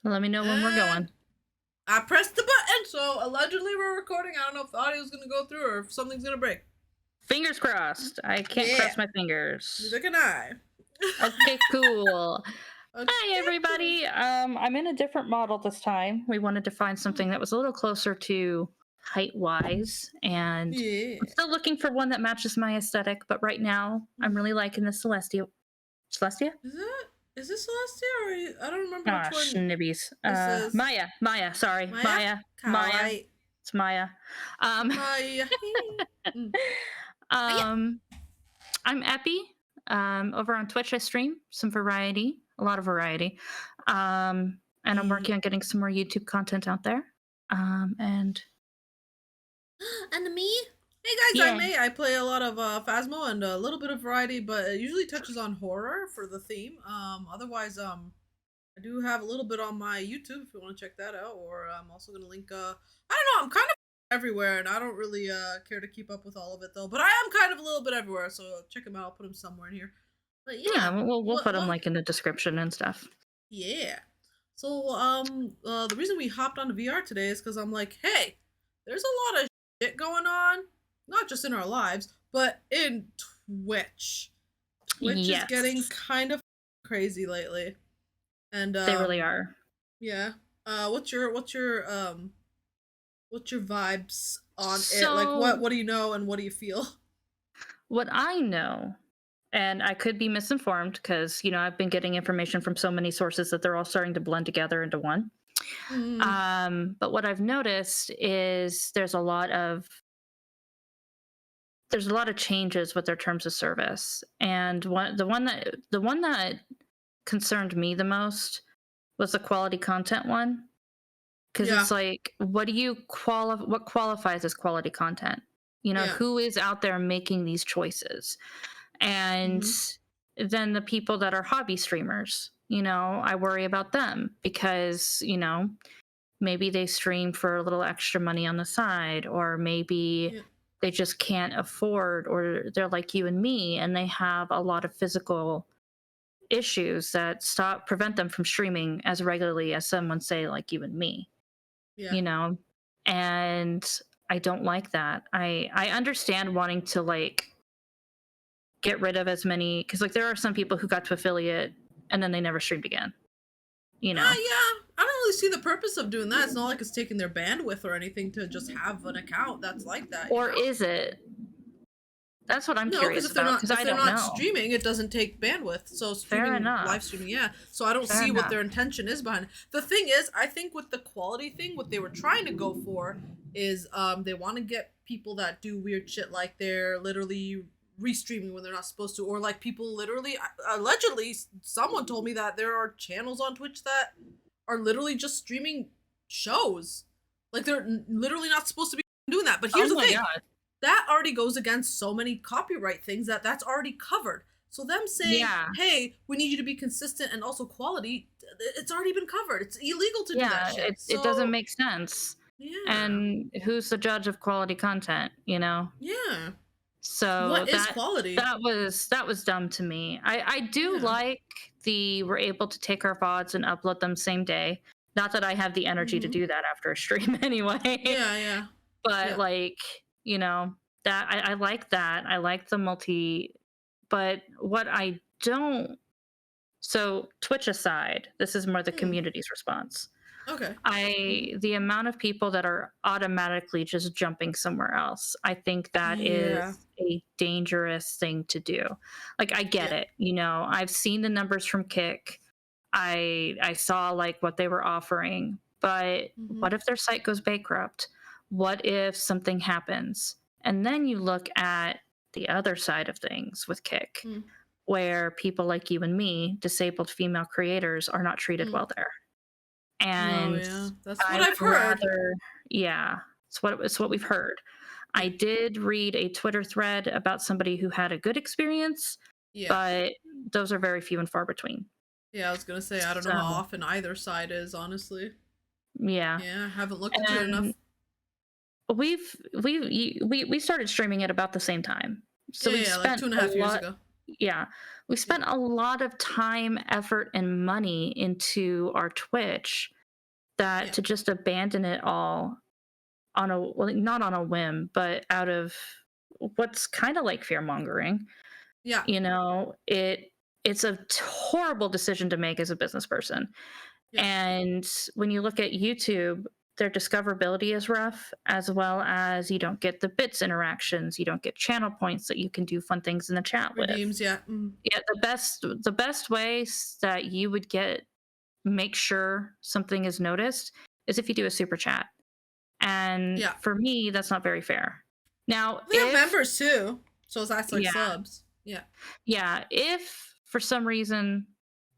Let me know when we're And going. I pressed the button, so allegedly we're recording. I don't know if the audio's gonna go through or if something's gonna break. Fingers crossed. I can't Yeah, cross my fingers. neither can I. Okay, cool. Hi, Okay, cool. everybody. I'm in a different model this time. We wanted to find something that was a little closer to height wise, and I'm Yeah. still looking for one that matches my aesthetic. But right now, I'm really liking the Celestia. Celestia? Is it? Is this Celestia or I don't remember Ah, which one schnibbies. this is. Maya. Sorry, Maya? Maya. Kawaii. It's Maya. Um, Maya. Mm. Ah, yeah. um, I'm Epi. Over on Twitch, I stream some variety, a lot of variety. And I'm Yeah. working on getting some more YouTube content out there. And And me? Hey guys, I'm yeah, May. I play a lot of Phasmo and a little bit of variety, but it usually touches on horror for the theme. Otherwise, I do have a little bit on my YouTube if you want to check that out, or I'm also gonna link. I don't know. I'm kind of everywhere, and I don't really care to keep up with all of it though. But I am kind of a little bit everywhere, so check them out. I'll put them somewhere in here. But yeah, yeah, we'll put them what? like in the description and stuff. Yeah. So the reason we hopped onto VR today is because I'm like, hey, there's a lot of shit going on, not just in our lives, but in Twitch. Twitch is getting Yes, kind of crazy lately, and they really are. yeah. What's your vibes on it? Like, So what do you know and what do you feel? what I know, and I could be misinformed because I've been getting information from so many sources that they're all starting to blend together into one. Mm, But what I've noticed is there's a lot of changes with their terms of service, and the one that concerned me the most was the quality content one, because yeah, it's like, what qualifies as quality content? yeah. Who is out there making these choices? And Mm-hmm. then the people that are hobby streamers, I worry about them because maybe they stream for a little extra money on the side, or maybe Yeah, they just can't afford, or they're like you and me and they have a lot of physical issues that prevent them from streaming as regularly as someone, say, like you and me, yeah. you know and I don't like that. I understand wanting to like get rid of as many, because like there are some people who got to affiliate and then they never streamed again you know Yeah. I don't really see the purpose of doing that. It's not like it's taking their bandwidth or anything to just have an account that's like that, you or know? is it? That's what I'm No, because curious about, because if I they're don't not know. streaming, it doesn't take bandwidth. So Fair live enough. streaming, yeah. So I don't Fair see what enough. their intention is behind it. The thing is, I think with the quality thing, what they were trying to go for is they want to get people that do weird shit, like they're literally restreaming when they're not supposed to, or like people literally allegedly someone told me that there are channels on Twitch that are literally just streaming shows. Like they're literally not supposed to be doing that. But Oh here's the my thing, god. that already goes against so many copyright things that's already covered. So them saying, Yeah. "Hey, we need you to be consistent and also quality," it's already been covered. It's illegal to do that Yeah, shit. it doesn't So make sense. yeah, And who's the judge of quality content? yeah. So What is quality? that was dumb to me. I do Yeah. like we're able to take our VODs and upload them same day. Not that I have the energy to Mm-hmm. do that after a stream anyway. Yeah, yeah, But yeah. like, that I like that. I like the multi, but what I don't so Twitch aside, this is more the Mm, community's response. okay. Mm-hmm. The amount of people that are automatically just jumping somewhere else, I think that Yeah, is a dangerous thing to do. Like, I get yeah. it. I've seen the numbers from Kick. I saw like what they were offering, but Mm-hmm. what if their site goes bankrupt? What if something happens? And then you look at the other side of things with Kick, Mm, where people like you and me, disabled female creators, are not treated mm. well there. No, And yeah, that's I what I've would heard. rather, yeah, it's what we've heard. Yeah, I did read a Twitter thread about somebody who had a good experience, yeah, but those are very few and far between. yeah. I was gonna say I don't know how So, often either side is, honestly. yeah. Yeah, I haven't looked into it enough. And we started streaming at about the same time. So Yeah, we've yeah, like spent two and a a half years lot ago. yeah, we Yeah. spent a lot of time, effort, and money into our Twitch that Yeah. to just abandon it all on a well, not on a whim, but out of what's kind of like fear mongering. Yeah. It's a horrible decision to make as a business person. Yeah. And when you look at YouTube, their discoverability is rough, as well as you don't get the bits interactions, you don't get channel points that you can do fun things in the chat with. Redeems. Yeah. Yeah, the best ways that you would make sure something is noticed is if you do a super chat. And Yeah. for me, that's not very fair. Now, We have if members too, so that's like yeah, subs. Yeah. yeah, if for some reason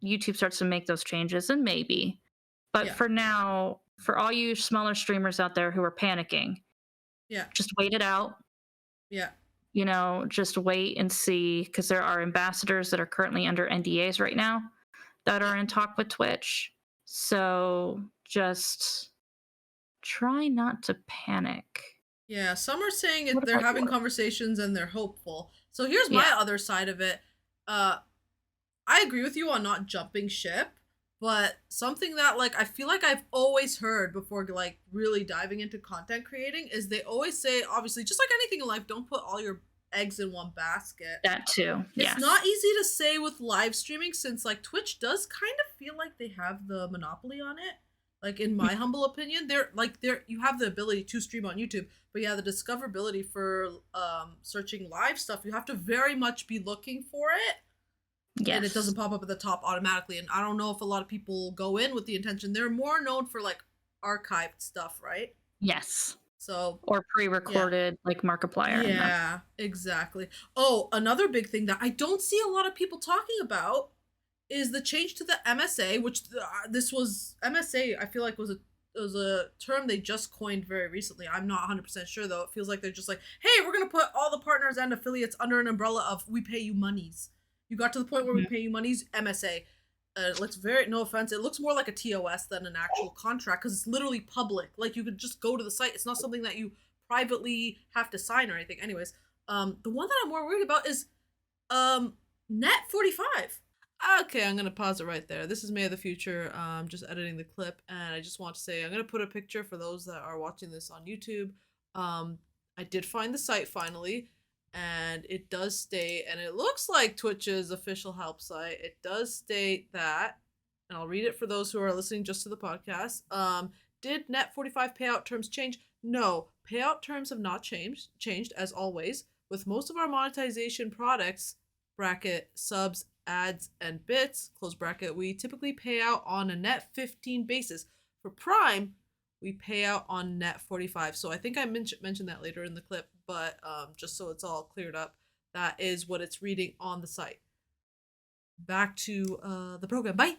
YouTube starts to make those changes, then maybe. But Yeah. for now, for all you smaller streamers out there who are panicking, Yeah. just wait it out. Yeah. Just wait and see, because there are ambassadors that are currently under NDAs right now that Yeah. are in talk with Twitch. So just try not to panic. Yeah. Some are saying What they're about having yours? conversations and they're hopeful. So here's Yeah, my other side of it. Uh, I agree with you on not jumping ship, but something that like I feel like I've always heard before like really diving into content creating is they always say, obviously, just like anything in life, don't put all your eggs in one basket. that too. It's Yes. not easy to say with live streaming since like Twitch does kind of feel like they have the monopoly on it. Like in my humble opinion, they're you have the ability to stream on YouTube, but yeah, the discoverability for searching live stuff, you have to very much be looking for it and it Yes. doesn't pop up at the top automatically. And I don't know if a lot of people go in with the intention. They're more known for like archived stuff, right? Yes. So Or yeah. pre-recorded like Markiplier and that. Yeah, exactly. Oh, another big thing that I don't see a lot of people talking about is the change to the MSA, which this was MSA. I feel like was a term they just coined very recently. I'm not 100% sure though. It feels like they're just like, hey, we're gonna put all the partners and affiliates under an umbrella of we pay you monies. You got to the point where we Mhm. pay you monies, MSA. It looks very, no offense, it looks more like a TOS than an actual contract because it's literally public. Like you could just go to the site. It's not something that you privately have to sign or anything. Anyways, the one that I'm more worried about is net 45. Okay, I'm gonna pause it right there. This is May of the Future. Just editing the clip, and I just want to say I'm gonna put a picture for those that are watching this on YouTube. I did find the site finally, and it does state, and it looks like Twitch's official help site. It does state that, and I'll read it for those who are listening just to the podcast. Did net 45 payout terms change? No, payout terms have not changed as always. With most of our monetization products, bracket subs, ads, and bits, close bracket, we typically pay out on a net 15 basis. For Prime, we pay out on net 45. So I think I mentioned that later in the clip, but just so it's all cleared up, that is what it's reading on the site. Back to the program. Bye.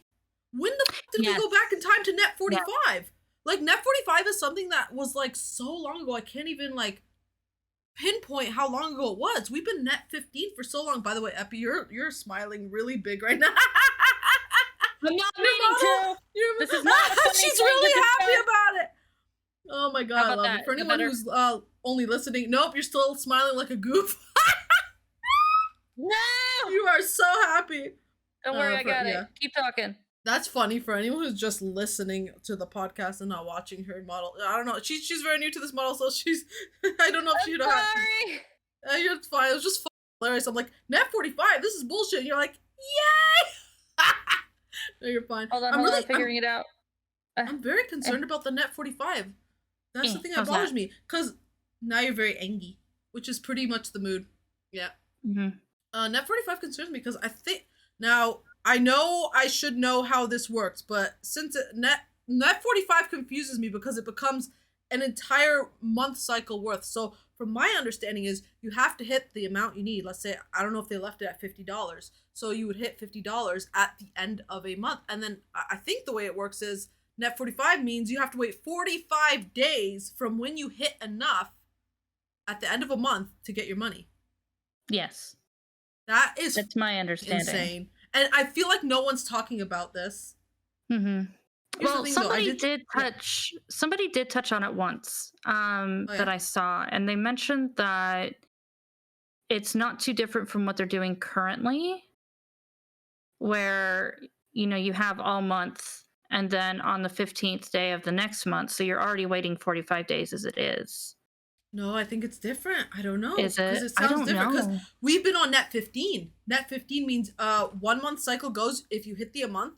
When the fuck did we Yes. go back in time to net Yeah. 45? Like net 45 is something that was like so long ago. I can't even like pinpoint how long ago it was. We've been net 15 for so long. By the way, Epi, you're smiling really big right now. I'm not Your meaning model, to. your, This is not a funny she's thing really to happy discuss. about it. Oh my god, How I about love that? it. For Is it anyone better? who's only listening, nope, you're still smiling like a goof. No! You are so happy. Don't worry, I got yeah. it. Keep talking. That's funny for anyone who's just listening to the podcast and not watching her model. I don't know. She's very new to this model, so she's. I don't know if she'd. Sorry. You're fine. It was just hilarious. I'm like net 45. This is bullshit. And you're like, yay! No, you're fine. Hold on, I'm figuring it out. I'm very concerned about the net 45. That's the thing that how's bothers that? me. Because now you're very angry, which is pretty much the mood. Yeah. Mm-hmm. Net 45 concerns me because I think now I know I should know how this works, but since net 45 confuses me because it becomes an entire month cycle worth. So from my understanding is you have to hit the amount you need. Let's say I don't know if they left it at $50, so you would hit $50 at the end of a month, and then I think the way it works is net 45 means you have to wait 45 days from when you hit enough at the end of a month to get your money. Yes. That's my understanding. Insane. And I feel like no one's talking about this. Mm-hmm. Well, somebody though, somebody did touch on it once that I saw, and they mentioned that it's not too different from what they're doing currently, where you have all month and then on the 15th day of the next month, so you're already waiting 45 days as it is. No, I think it's different. I don't know Is because it? it I sounds don't different. Because know. we've been on net 15. Net 15 means 1 month cycle goes if you hit the amount,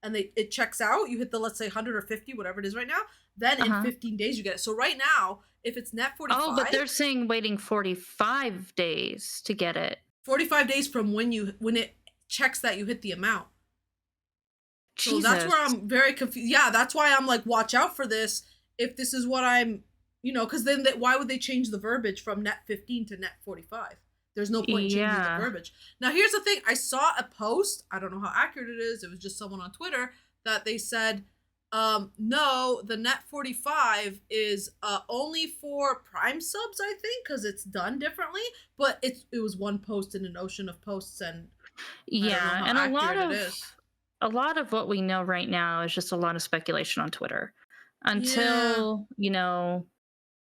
and it checks out. You hit the, let's say, 100 or 50, whatever it is right now. Then in Uh-huh. 15 days you get it. So right now, if it's net Oh, but 45, they're saying waiting 45 days to get it. 45 days from when it checks that you hit the amount. So that's Jesus. where I'm very confused. Yeah, that's why I'm like, watch out for this. If this is what I'm, because then why would they change the verbiage from net 15 to net 45? There's no point in changing the Yeah. verbiage. Now, here's the thing. I saw a post. I don't know how accurate it is. It was just someone on Twitter that they said, no, the net 45 is only for Prime subs, I think, because it's done differently. But it was one post in an ocean of posts, and I don't know Yeah, how and accurate it is. a lot of what we know right now is just a lot of speculation on Twitter. Yeah. Until,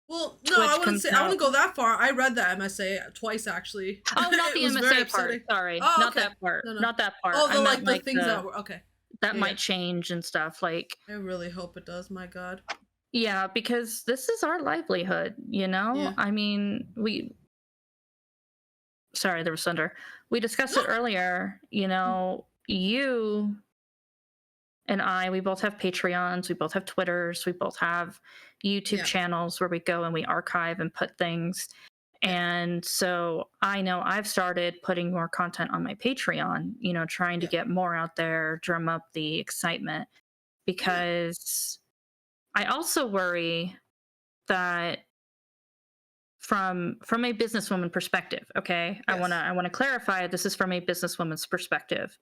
Well, no, I Twitch wouldn't comes say I out. wouldn't go that far. I read the MSA twice actually. Oh, not It the was very MSA part. upsetting. Sorry. Oh, Not okay. that part. No, no. Not that part. Oh, I the meant like the like things that were okay. that Yeah, yeah. might change and stuff. Like, I really hope it does. My God. yeah, because this is our livelihood. Yeah. I mean, sorry, there was thunder. We discussed No. it earlier. You and we both have Patreons, we both have Twitters, we both have YouTube Yeah. channels where we go and we archive and put things. Yeah. And so I know I've started putting more content on my Patreon, trying to Yeah. get more out there, drum up the excitement, Yeah. because I also worry that from a businesswoman perspective, okay? I want to Yes. I want to clarify this is from a businesswoman's perspective,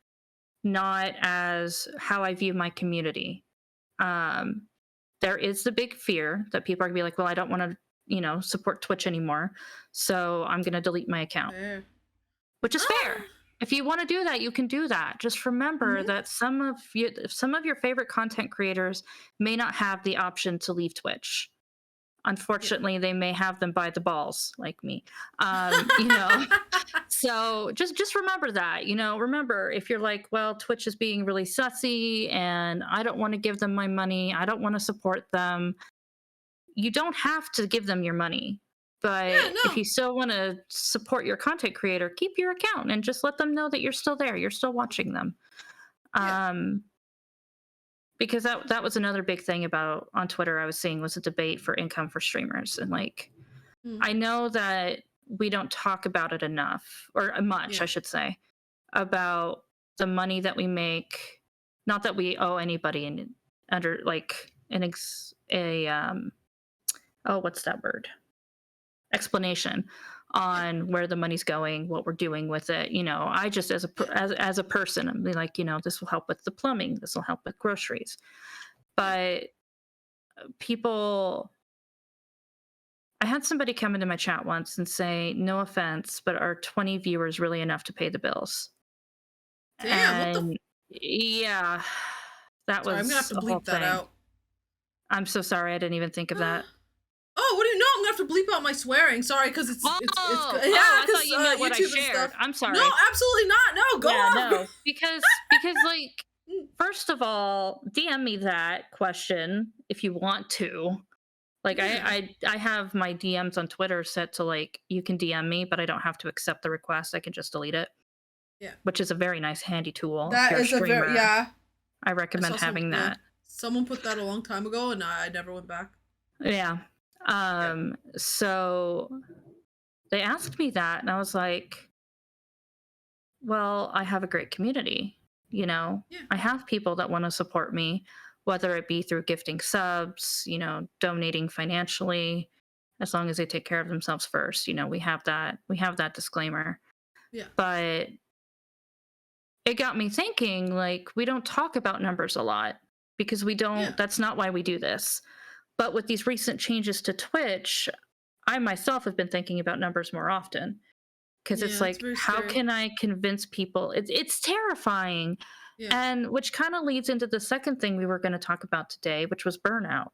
not as how I view my community. Um, there is the big fear that people are gonna be like, well, I don't want to, support Twitch anymore. So I'm going to delete my account, Fair. which is fair. Ah. If you want to do that, you can do that. Just remember Mhm. that some of your favorite content creators may not have the option to leave Twitch. Yeah. Unfortunately, they may have them by the balls, like me. So just remember that. Remember if you're like, well, Twitch is being really sussy and I don't want to give them my money, I don't want to support them. You don't have to give them your money. Yeah. But if No. you still want to support your content creator, keep your account and just let them know that you're still there. You're still watching them. Yeah. Um, because that was another big thing about on Twitter I was seeing was a debate for income for streamers. And like, Mm. I know that we don't talk about it enough or much, Yeah. I should say, about the money that we make. Not that we owe anybody under like oh, what's that word? Explanation Yeah. on where the money's going, what we're doing with it. I just Yeah. as a person, I'm like, this will help with the plumbing, this will help with groceries. Yeah. But people, I had somebody come into my chat once and say, no offense, but are 20 viewers really enough to pay the bills? Damn. What the? And yeah, that Sorry, I'm gonna have was to a whole bleep that thing. out. I'm so sorry, I didn't even think of that. Oh, what do you know? I'm gonna have to bleep out my swearing. Sorry, because it's Oh, yeah, I thought because you meant what I YouTube and shared. stuff. I'm sorry. No, absolutely not. No, go Yeah, on. no, because like, first of all, DM me that question if you want to. Like, Yeah. I have my DMs on Twitter set to like you can DM me, but I don't have to accept the request. I can just delete it, Yeah. which is a very nice handy tool if That you're a is a very, streamer. yeah. I I saw recommend some, having yeah. that. Someone put that a long time ago, and I never went back. Yeah. Yeah. So they asked me that, and I was like, well, I have a great community. Yeah. I have people that want to support me, whether it be through gifting subs, donating financially, as long as they take care of themselves first. We have that disclaimer. Yeah. But it got me thinking, like, we don't talk about numbers a lot because Yeah. that's not why we do this. But with these recent changes to Twitch, I myself have been thinking about numbers more often because it's Yeah. It's like, very how scary. can I convince people? It's terrifying. Yeah. And which kind of leads into the second thing we were going to talk about today, which was burnout.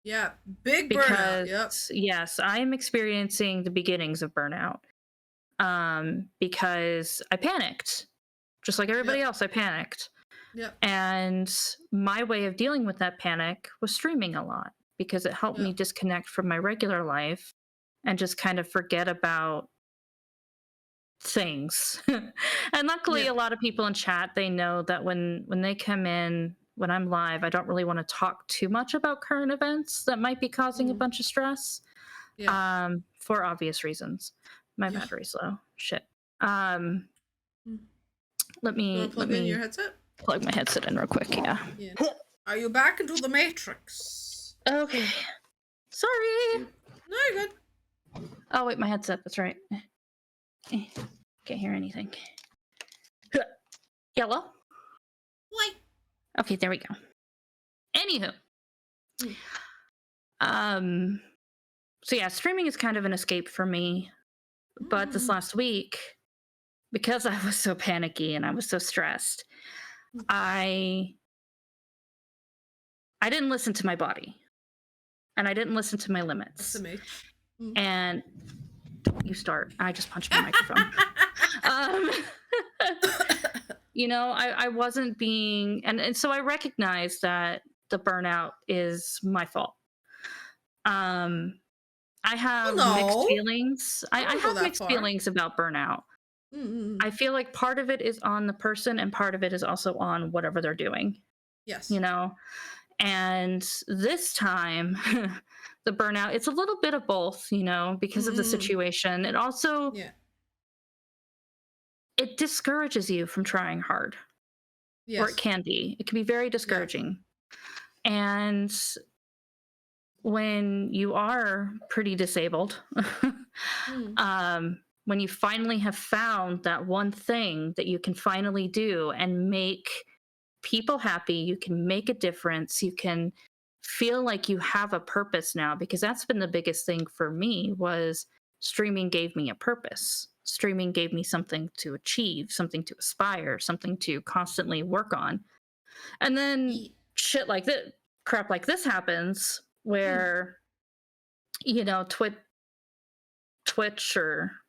Yeah. Big burnout. Because Yep. yes, I am experiencing the beginnings of burnout. because I panicked. Just like everybody Yep. else, I panicked. Yep. And my way of dealing with that panic was streaming a lot because it helped me Yep. disconnect from my regular life and just kind of forget about things. And luckily Yeah. a lot of people in chat, they know that when they come in when I'm live, I don't really want to talk too much about current events that might be causing a Mm. bunch of stress, Yeah. for obvious reasons. My Yeah. battery's low. Shit. Um, Mm. let You me want to let plug in your me headset? plug my headset in real quick. Yeah. Yeah. Are you back into the Matrix? Okay. Sorry. No, you're good. Oh wait, my headset. That's right. Can't hear anything. Yellow. Why? Okay, there we go. Anywho, Mm. um, so yeah, streaming is kind of an escape for me. But this Mm. last week, because I was so panicky and I was so stressed, Mm. I didn't listen to my body and I didn't listen to my limits. SMH. Mm. And don't you start. I just punched my microphone. Um, I wasn't being, and so I recognized that the burnout is my fault. Um, I Well, have mixed no. feelings. I I wouldn't go have that mixed far. feelings about burnout. Mm-mm. I feel like part of it is on the person and part of it is also on whatever they're doing, you Yes. know? And this time, the burnout, it's a little bit of both, because of the Mm-mm. situation. It also Yeah. it discourages you from trying hard, or it Yes. can be. It can be very Yeah. discouraging. And when you are pretty disabled, Mm. when you finally have found that one thing that you can finally do and make people happy, you can make a difference, you can feel like you have a purpose now, because that's been the biggest thing for me was streaming gave me a purpose. Streaming gave me something to achieve, something to aspire, something to constantly work on. And then Ye- shit like this, crap like this happens Mm. where, you know, Twitch, or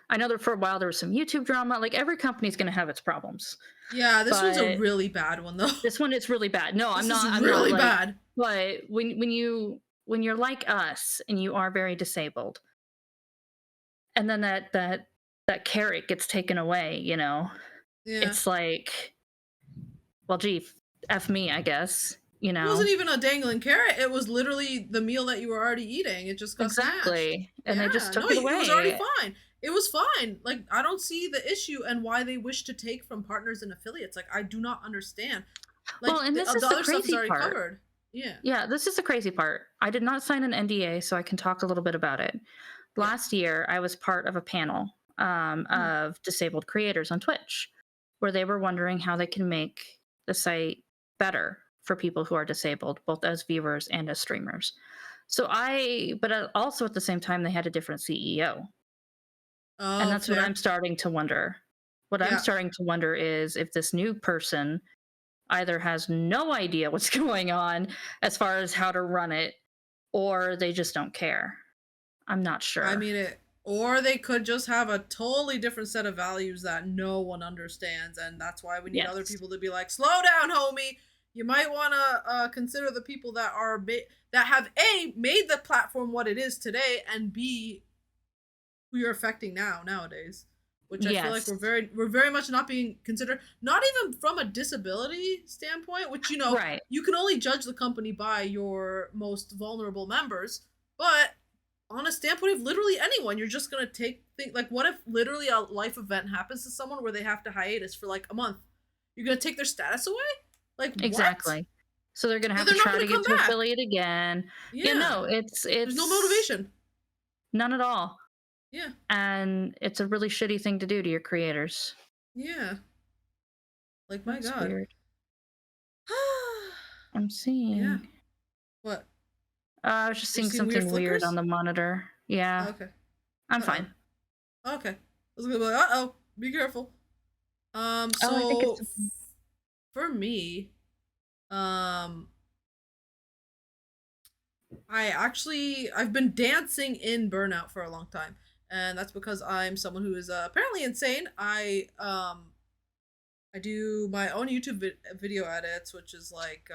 I know that for a while there was some YouTube drama. Like every company's going to have its problems, Yeah, this one's a but really bad one though. this one is really bad. No, This is I'm not really like, bad. but when you're like us and you are very disabled, and then that carrot gets taken away, Yeah. it's like, well, gee, f me, I guess. It wasn't even a dangling carrot. It was literally the meal that you were already eating. It just got smashed. Exactly, and they just Yeah. No, took it it was already away. fine. It was fine. Like, I don't see the issue and why they wish to take from partners and affiliates. Like, I do not understand. Well, Like, and this the is the other stuff is crazy already part. covered. Yeah. Yeah, this is the crazy part. I did not sign an NDA, so I can talk a little bit about it. Yeah. Last year, I was part of a panel Mm. of disabled creators on Twitch, where they were wondering how they can make the site better for people who are disabled, both as viewers and as streamers. But also at the same time, they had a different CEO. And Oh, that's what I'm fair. starting to wonder. What I'm Yeah. starting to wonder is if this new person either has no idea what's going on as far as how to run it, or they just don't care. I'm not I sure. mean it. Or they could just have a totally different set of values that no one understands, and that's why we need other Yes. people to be like, "Slow down, homie. You might want to consider the people that are that have a made the platform what it is today, and b who you're affecting nowadays." Which I feel like Yes. we're very much not being considered, not even from a disability standpoint. Which Right. you can only judge the company by your most vulnerable members, but on a standpoint of literally anyone, you're just gonna think like, what if literally a life event happens to someone where they have to hiatus for like a month? You're gonna take their status away? Like what? Exactly. So they're going to have They're to not try gonna to get come to back. affiliate again. Yeah, Yeah, no, it's there's no it's motivation. none at all. Yeah, And it's a really shitty thing to do to your creators. yeah. Like my That's god. weird. I'm Yeah. seeing. What? I was just Are you seeing seeing weird something weird on flickers? the monitor. Yeah, Okay. I'm Uh oh. fine. Okay. I was gonna be like, uh oh, be careful. Oh, I think it's So for me, um, I've been dancing in burnout for a long time. and that's because I'm someone who is apparently insane. I do my own YouTube video edits, which is like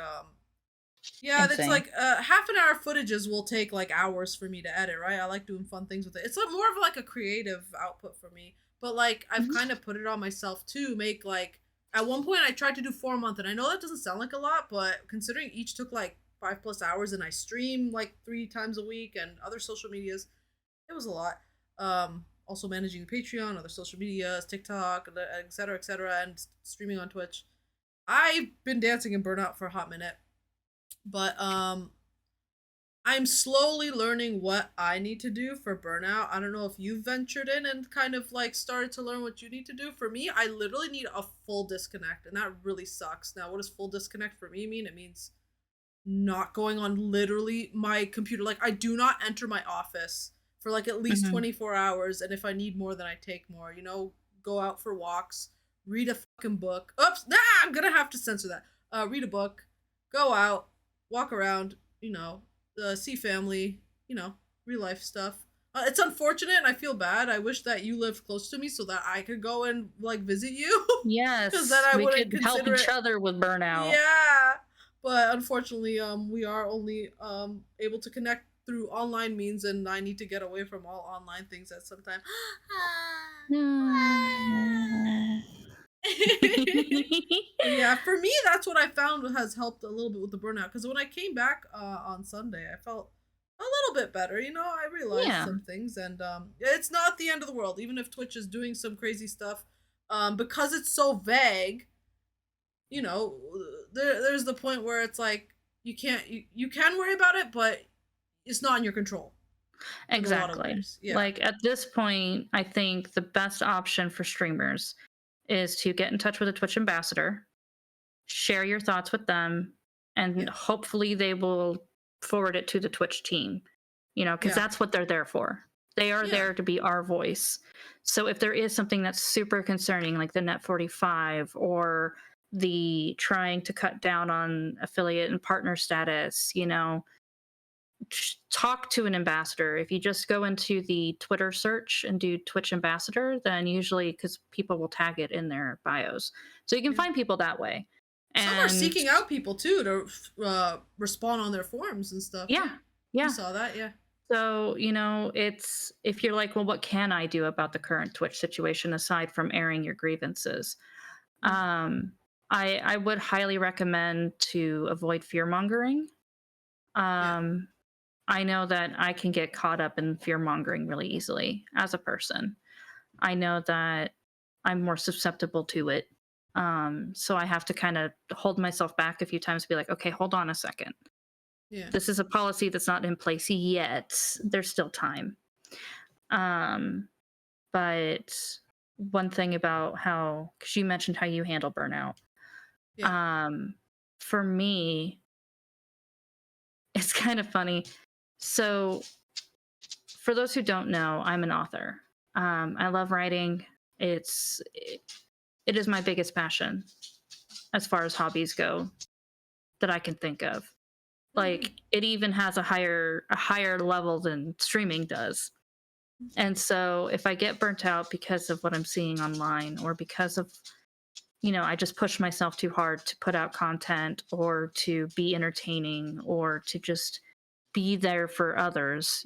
yeah, that's Insane. like half an hour footages will take like hours for me to edit, right? I like doing fun things with it. It's more of like a creative output for me. But like I've Mhm. kind of put it on myself too, make like at one point I tried to do 4 month, and I know that doesn't sound like a lot, but considering each took like 5+ hours and I stream like 3 times a week and other social medias, it was a lot. Also managing the Patreon, other social medias, TikTok, et cetera, and streaming on Twitch. I've been dancing in burnout for a hot minute, but I'm slowly learning what I need to do for burnout. I don't know if you've ventured in and kind of like started to learn what you need to do. For me, I literally need a full disconnect, and that really sucks. Now, what does full disconnect for me mean? It means not going on literally my computer. Like, I do not enter my office for like at least Mhm. 24 hours, and if I need more, then I take more. Go out for walks, read a fucking book. Oops, nah, I'm gonna have to censor that. Read a book, go out, walk around, see family, real life stuff. It's unfortunate, and I feel bad. I wish that you lived close to me so that I could go and like visit you, because then Yes, I we wouldn't could help consider each it. other with burnout. Yeah, but unfortunately, we are only able to connect through online means, and I need to get away from all online things at some time. No. But yeah, for me, that's what I found has helped a little bit with the burnout. Because when I came back on Sunday, I felt a little bit better. I realized Yeah, some things, and it's not the end of the world. Even if Twitch is doing some crazy stuff, because it's so vague, you know, there's the point where it's like you can worry about it, but it's not in your control in a lot of exactly. ways. Yeah, Like at this point, I think the best option for streamers is to get in touch with a Twitch ambassador, share your thoughts with them, and yeah, hopefully they will forward it to the Twitch team, because yeah, that's what they're there for. They are yeah, there to be our voice. So if there is something that's super concerning, like the Net 45 or the trying to cut down on affiliate and partner status, talk to an ambassador. If you just go into the Twitter search and do Twitch ambassador, then usually because people will tag it in their bios. So you can yeah. find people that way. Some are And seeking out people too to respond on their forums and stuff. yeah, Yeah, we yeah. saw that. Yeah, So, it's if you're like, well, what can I do about the current Twitch situation aside from airing your grievances? mm, Um, I would highly recommend to avoid fear mongering. yeah, Um, I know that I can get caught up in fear mongering really easily as a person. I know that I'm more susceptible to it. So I have to kind of hold myself back a few times, be like, okay, hold on a second. yeah, This is a policy that's not in place yet. There's still time. Um, but one thing about how, because you mentioned how you handle burnout, yeah. um, for me, it's kind of funny. So, for those who don't know, I'm an author. I love writing. It is my biggest passion as far as hobbies go that I can think of. Mm-hmm. Like it even has a higher level than streaming does. And so if I get burnt out because of what I'm seeing online or because of, I just push myself too hard to put out content or to be entertaining or to just be there for others,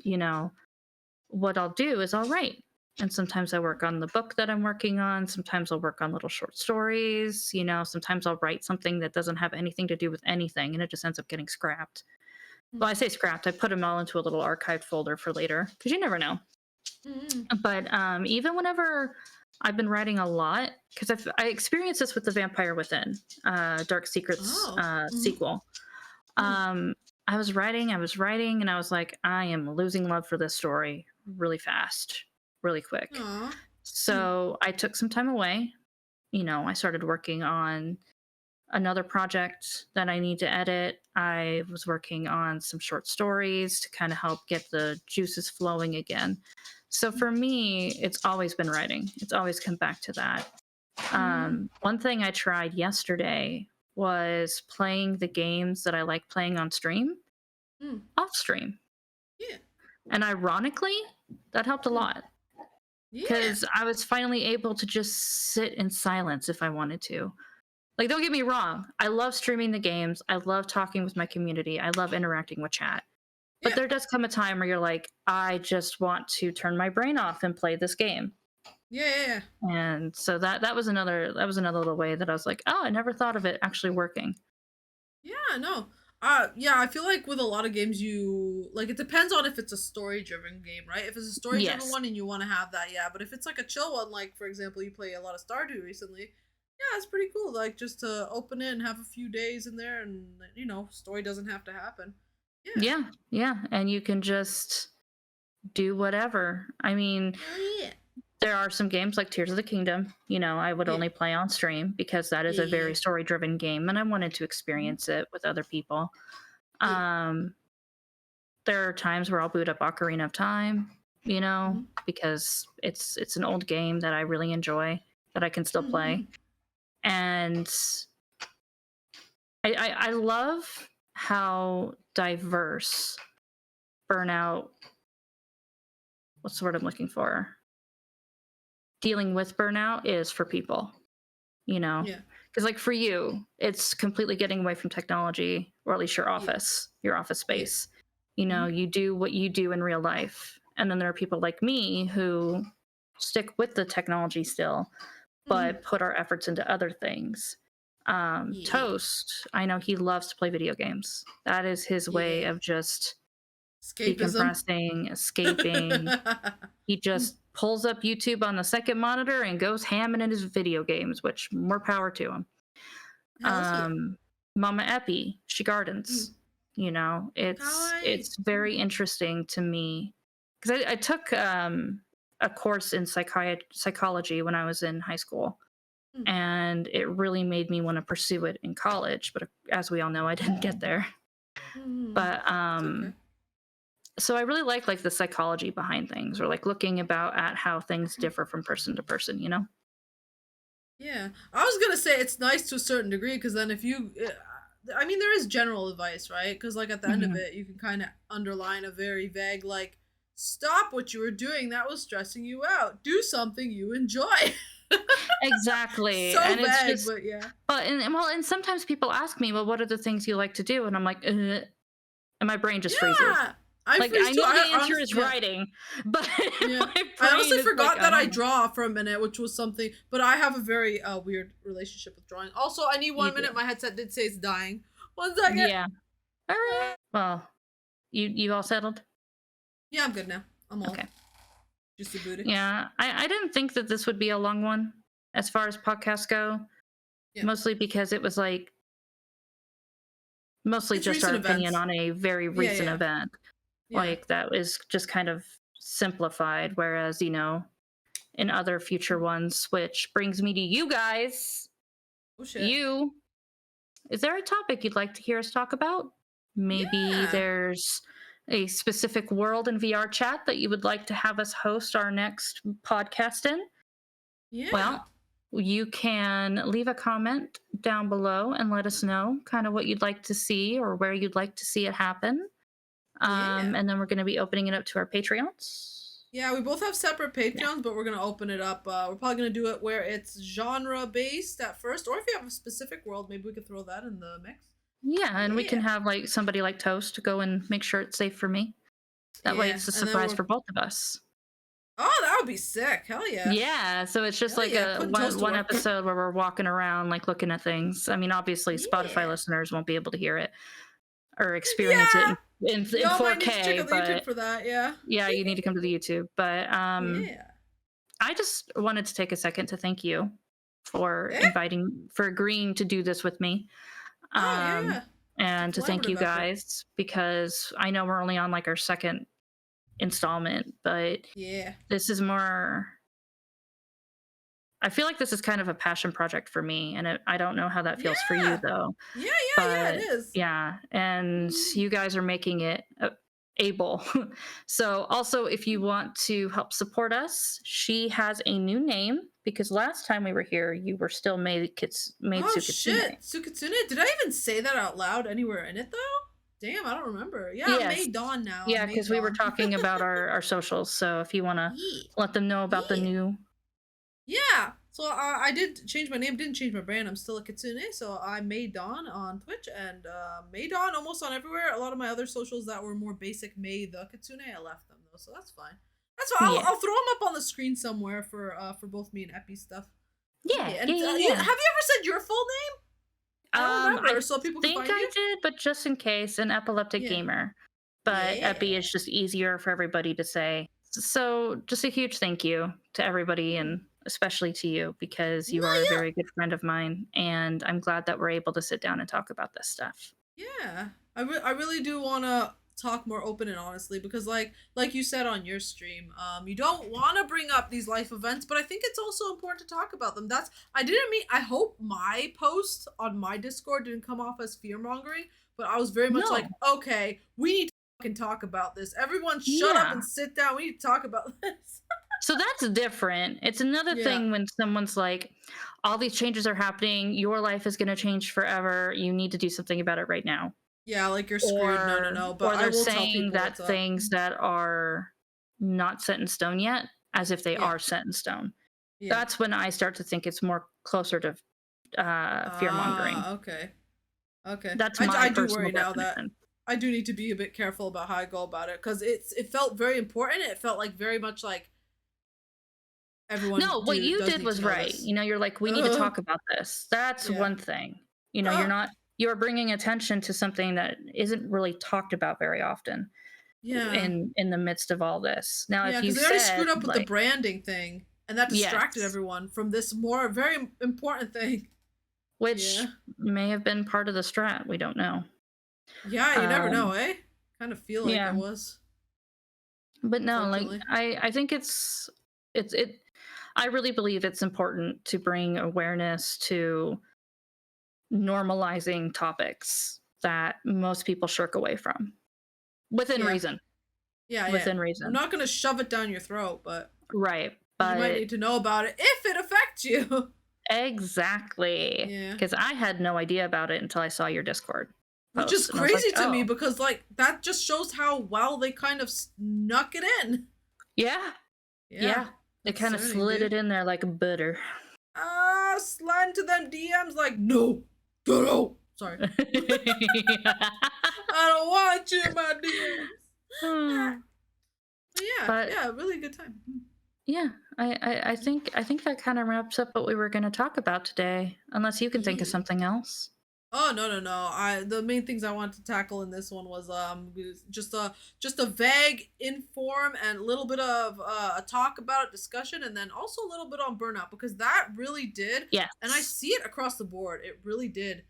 what I'll do is I'll write. And sometimes I work on the book that I'm working on. Sometimes I'll work on little short stories. Sometimes I'll write something that doesn't have anything to do with anything and it just ends up getting scrapped. Well, I say scrapped. I put them all into a little archived folder for later because you never know. Mm-hmm. But even whenever I've been writing a lot, because I experienced this with the Vampire Within, Dark Secrets Oh. Mm-hmm. sequel. Um, I was writing, and I was like, I am losing love for this story really fast, really quick. Aw. Mm. So I took some time away. I started working on another project that I need to edit. I was working on some short stories to kind of help get the juices flowing again. So for me, it's always been writing. It's always come back to that. Mm-hmm. One thing I tried yesterday was playing the games that I like playing on stream Mm. off stream. Yeah. And ironically, that helped a Mm. lot. Yeah. because I was finally able to just sit in silence if I wanted to. Like, don't get me wrong, I love streaming the games. I love talking with my community. I love interacting with chat. But Yeah. there does come a time where you're like, I just want to turn my brain off and play this game. Yeah. Yeah. Yeah. And so that was another little way that I was like, oh, I never thought of it actually working. Yeah, no. Yeah, I feel like with a lot of games you like it depends on if it's a story driven game, right? If it's a story driven Yes. one and you want to have that, yeah. But if it's like a chill one, like for example, you play a lot of Stardew recently, yeah, it's pretty cool. Like just to open it and have a few days in there and story doesn't have to happen. Yeah. Yeah, yeah. And you can just do whatever. I mean, Hell yeah. there are some games like Tears of the Kingdom, I would Yeah. only play on stream because that is Yeah, a yeah, very yeah. story driven game and I wanted to Mhm. experience it with other people. Yeah. Um, there are times where I'll boot up Ocarina of Time, Mhm. because it's an old game that I really enjoy that I can still play. Mhm. And I love how diverse burnout, what's the word I'm looking for? Dealing with burnout is for people, you know? Yeah. Because, like, for you, it's completely getting away from technology, or at least Yeah. your office Yeah. space. Mhm. You do what you do in real life. And then there are people like me who stick with the technology still, Mhm. but put our efforts into other things. Yeah. Toast, I know he loves to play video games. That is his way Yeah. of just Escapism. decompressing, escaping. He just pulls up YouTube on the second monitor and goes ham in his video games, which more power to him. Hell yeah. Mama Epi, she Mm. gardens. It's Kawaii. it's very interesting to me because I took a course in psychology when I was in high school, Mm. and it really made me want to pursue it in college. But as we all know, I didn't get there. Mm. But It's okay. so I really like the psychology behind things, or like looking about at how things Mm. differ from person to person. Yeah, I was gonna say it's nice to a certain degree because then if you, I mean, there is general advice, right? Because like at the end of Hmm. it, you can kind of underline a very vague like, stop what you were doing that was stressing you out. Do something you enjoy. Exactly, So and it's vague, just, but yeah. and sometimes people ask me, well, what are the things you like to do? And I'm like, and my brain just freezes. Yeah, I Like, freeze I too. know the I answer honestly, is yeah. writing, but Yeah. my I brain honestly is like, forgot I that I don't know. draw for a minute, which was something, but I have a very weird relationship with drawing. Also, I need You 1 minute. do. My headset did say it's dying. 1 second. Yeah. All right. Well, you all settled? Yeah, I'm good now. I'm all Okay. just a booty. Yeah. I didn't think that this would be a long one as far as podcasts go, Yeah. mostly because it was like mostly It's just our recent opinion events. on a very Yeah, recent yeah, event. yeah. Like, that is just kind of simplified, whereas, in other future ones, which brings me to you guys. Oh shit. You, is there a topic you'd like to hear us talk about? Maybe Yeah, there's a specific world in VR chat that you would like to have us host our next podcast in? yeah, Well, you can leave a comment down below and let us know kind of what you'd like to see or where you'd like to see it happen. yeah. And then we're going to be opening it up to our Patreons. Yeah, we both have separate Yeah. Patreons, but we're gonna open it up. We're probably gonna do it where it's genre based at first, or if you have a specific world, maybe we could throw that in the mix. Yeah, and we can Yeah, have like somebody like Toast go and make sure it's safe for me. That way yeah, it's a and then surprise we're. for both of us. Oh, that would be sick. Hell yeah. Yeah, so it's just Hell like yeah. a Putting toast to one work. episode where we're walking around like looking at things. I mean, obviously Spotify Yeah. listeners won't be able to hear it or experience it Yeah. in Y'all might need to check 4K, out the YouTube but for that. Yeah. yeah, you need to come to the YouTube. But Yeah. I just wanted to take a second to thank you for Yeah. agreeing to do this with me. Oh yeah, Um, yeah. It's a and to thank you collaborative effort. guys because I know we're only on like our second installment, but Yeah. this is more. I feel like this is kind of a passion project for me, and I don't know how that feels for you Yeah. though. Yeah. Yeah. Yeah. It But is. yeah, and Mhm. you guys are making it able. So also, if you want to help support us, she has a new name because last time we were here, you were still made Oh Tsukitsune. shit, Sukitsune. Did I even say that out loud anywhere in it though? Damn, I don't remember. Yeah, I'm Yes. May Dawn now. I'm Yeah, May because we were Dawn. talking about our socials. So if you want to Yeah. let them know about the Yeah. new. Yeah. So I did change my name, didn't change my brand. I'm still a Kitsune. So I'm May Dawn on Twitch and May Dawn almost on everywhere. A lot of my other socials that were more basic May the Kitsune, I left them though. So that's fine. That's fine. Yeah. I'll throw them up on the screen somewhere for both me and Epi stuff. Yeah. Yeah. And Yeah. Yeah. have you Yeah. ever said your full name? I don't I remember, so people can think find I you. did, but just in case, an epileptic Yeah. gamer. But Epi Yeah. is just easier for everybody to say. So just a huge thank you to everybody Hmm. and especially to you because No, you are a yeah. very good friend of mine. And I'm glad that we're able to sit down and talk about this stuff. Yeah, I really do want to talk more open and honestly because like you said on your stream, you don't want to bring up these life events, but I think it's also important to talk about them. That's I didn't mean I hope my post on my Discord didn't come off as fear mongering, but I was very much like, No. okay, we need to fucking talk about this. Everyone, shut up Yeah. and sit down. We need to talk about this. So that's different. It's another Yeah. thing when someone's like, all these changes are happening. Your life is going to change forever. You need to do something about it right now. Yeah, like you're screwed. No, no, no. But Or I they're will tell saying people that what's up. things that are not set in stone yet, as if they Yeah. are set in stone. Yeah. That's when I start to think it's more closer to fear mongering. Ah, okay. Okay. That's I my do personal worry now that definition. I do need to be a bit careful about how I go about it because it felt very important. It felt like very much like everyone No, what you does did need was to know right. this. You're like, we need to talk about this. That's Yeah. one thing. Uh, You're bringing attention to something that isn't really talked about very often yeah. in the midst of all this. Now, Yeah, if because you they already said screwed up with the like, branding thing, and that distracted yes, everyone from this more very important thing. which Yeah. may have been part of the strat, we don't know. Yeah, you never know, Um, eh? Kind of feel like it yeah, was, but no, like unfortunately. I think it I really believe it's important to bring awareness to normalizing topics that most people shirk away from within Yeah. reason. Yeah, yeah. Within I'm reason. not gonna shove it down your throat, but Right. you might But need to know about it if it affects you. exactly. Yeah. Because I had no idea about it until I saw your Discord Which is post. And I was like, crazy to me oh, because like that just shows how well they kind of snuck it in. yeah. Yeah. Yeah. They kind of Concerning, slid dude. it in there like butter. Slide into them DMs like, no, get out. Sorry. I don't want you in my DMs. But yeah, But yeah, really good time. yeah, I think that kind of wraps up what we were going to talk about today. Unless you can think of Yeah. something else. Oh no no no! The main things I wanted to tackle in this one was just a vague inform and a little bit of a talk about it, discussion, and then also a little bit on burnout because that really did, and I Yes. see it across the board. It really did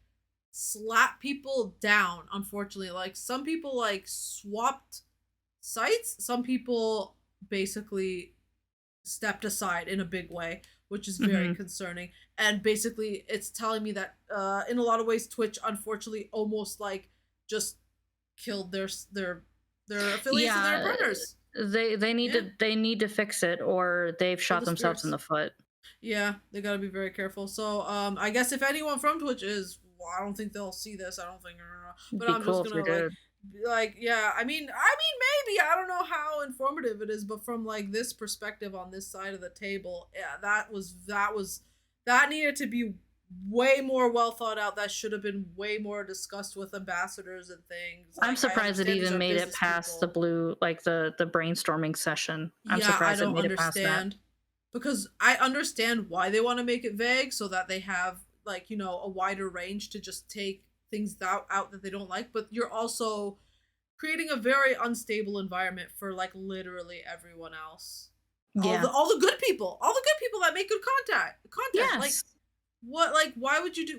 slap people down. Unfortunately, like some people like swapped sites. Some people basically stepped aside in a big way, which is very Hmm. concerning. And basically, it's telling me that in a lot of ways, Twitch unfortunately almost like just killed their affiliates and their Yeah, partners. they Yeah, need to fix it or they've kill shot the themselves in spirits. the foot. Yeah, they gotta be very careful. So I guess if anyone from Twitch is, well, I don't think they'll see this. I don't think, It'd but be I'm just cool if they gonna like did. yeah, maybe I don't know how informative it is, but from like this perspective on this side of the table, yeah, that needed to be way more well thought out. That should have been way more discussed with ambassadors and things. I'm Like I surprised it understand these even are made it business past the people. blue, like the brainstorming session. I'm Yeah, I surprised it don't made it past that. understand because I understand why they want to make it vague so that they have like a wider range to just take things out that they don't like, but you're also creating a very unstable environment for like literally everyone else. Yeah. All the good people, all the good people that make good content. Like Yes. what like why would you do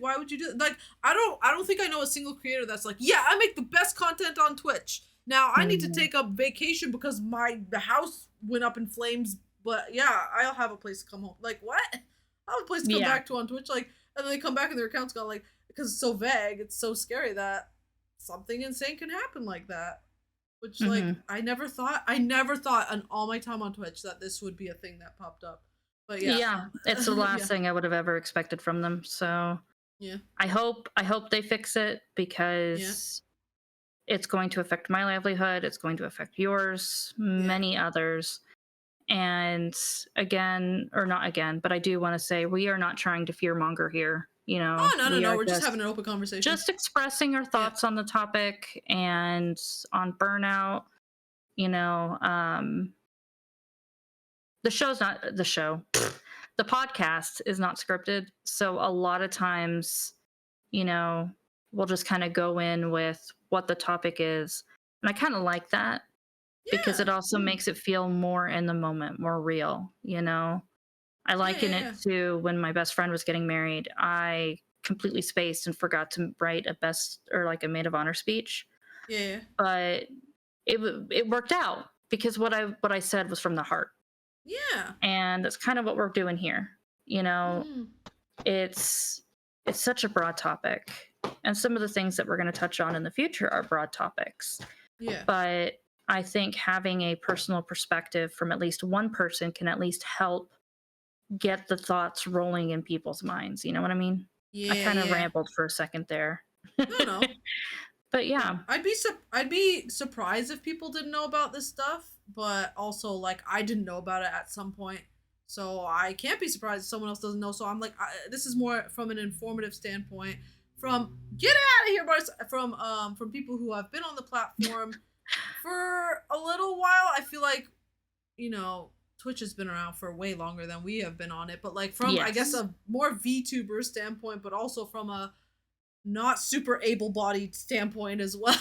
like I don't think I know a single creator that's like, yeah, I make the best content on Twitch. Now I need to Mhm. take a vacation because the house went up in flames, but yeah, I'll have a place to come home. Like what? I have a place to come Yeah. back to on Twitch, like, and then they come back and their account's gone, like, because it's so vague, it's so scary that something insane can happen like that. Which like Hmm. I never thought in all my time on Twitch that this would be a thing that popped up. But yeah, Yeah. It's the last yeah, thing I would have ever expected from them. So yeah, I hope they fix it yeah. because it's going to affect my livelihood, it's going to affect yours, many others. And again, or not again, but I do want to say we are not trying to fearmonger here. Oh, no, no, We no. are We're just having an open conversation. just expressing our thoughts on the topic and on burnout. You know, the show's not the show. The podcast is not scripted, so a lot of times, we'll just kind of go in with what the topic is, and I kind of like that because it also makes it feel more in the moment, more real. I liken it to when my best friend was getting married. I completely spaced and forgot to write a maid of honor speech. Yeah. But it worked out because what I said was from the heart. Yeah. And that's kind of what we're doing here. It's such a broad topic. And some of the things that we're going to touch on in the future are broad topics. Yeah. But I think having a personal perspective from at least one person can at least help get the thoughts rolling in people's minds. You know what I mean? Yeah. I kind of rambled for a second there. No. But yeah. I'd be surprised if people didn't know about this stuff, but also like I didn't know about it at some point. So I can't be surprised if someone else doesn't know. So I'm like, this is more from an informative standpoint. From get out of here, but from people who have been on the platform for a little while. I feel like, Twitch has been around for way longer than we have been on it. But like from I guess a more VTuber standpoint, but also from a not super able-bodied standpoint as well.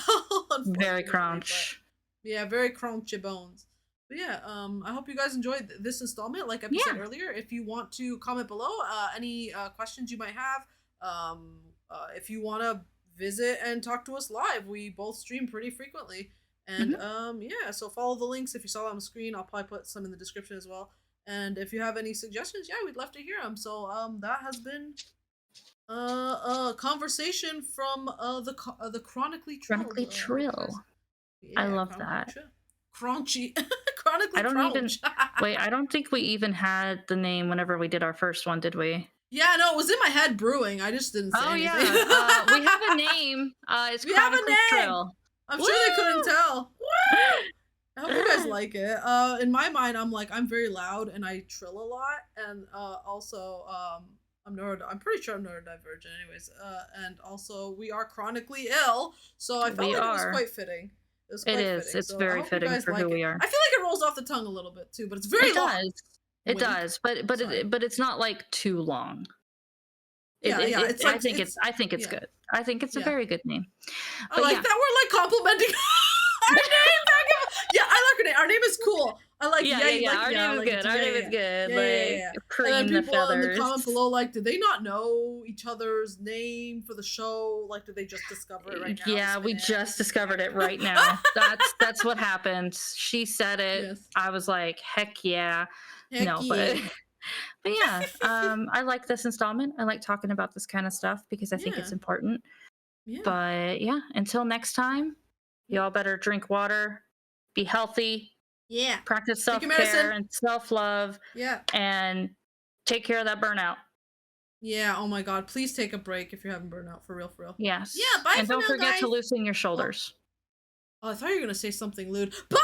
Very crunch. Yeah, very crunchy bones. But yeah, I hope you guys enjoyed this installment. Like I said earlier, if you want to comment below any questions you might have, if you want to visit and talk to us live, we both stream pretty frequently. And so follow the links if you saw it on the screen. I'll probably put some in the description as well. And if you have any suggestions, we'd love to hear them. So that has been a conversation from the Chronically Trill. Chronically Trill. I love that. Crunchy. Chronically Wait, I don't think we even had the name whenever we did our first one, did we? Yeah, no, it was in my head brewing. I just didn't say anything. Yeah. We have a name. It's Chronically Trill. I'm sure they couldn't tell. I hope you guys like it. In my mind, I'm very loud and I trill a lot, and also I'm pretty sure I'm neurodivergent anyways. And also we are chronically ill, so I felt like it was quite fitting. It is. It's very fitting for who we are. I feel like it rolls off the tongue a little bit too, but it's very long. It does, but it's not like too long. I think it's good. I think it's a very good name. But I like that we're like complimenting our name. I like our name. Our name is cool. I like our name is good. Our name is good. And then people in the comment below, like, did they not know each other's name for the show? Like, did they just discover it right now? Yeah, we just discovered it right now. That's what happened. She said it. Yes. I was like, heck yeah. But yeah, I like this installment. I like talking about this kind of stuff because I think it's important. Yeah. But yeah, until next time, y'all better drink water, be healthy. Yeah. Practice self-care and self-love. Yeah. And take care of that burnout. Yeah. Oh my God. Please take a break if you're having burnout. For real. For real. Yes. Yeah. Bye. And don't forget to loosen your shoulders. Oh, I thought you were going to say something lewd. Bye.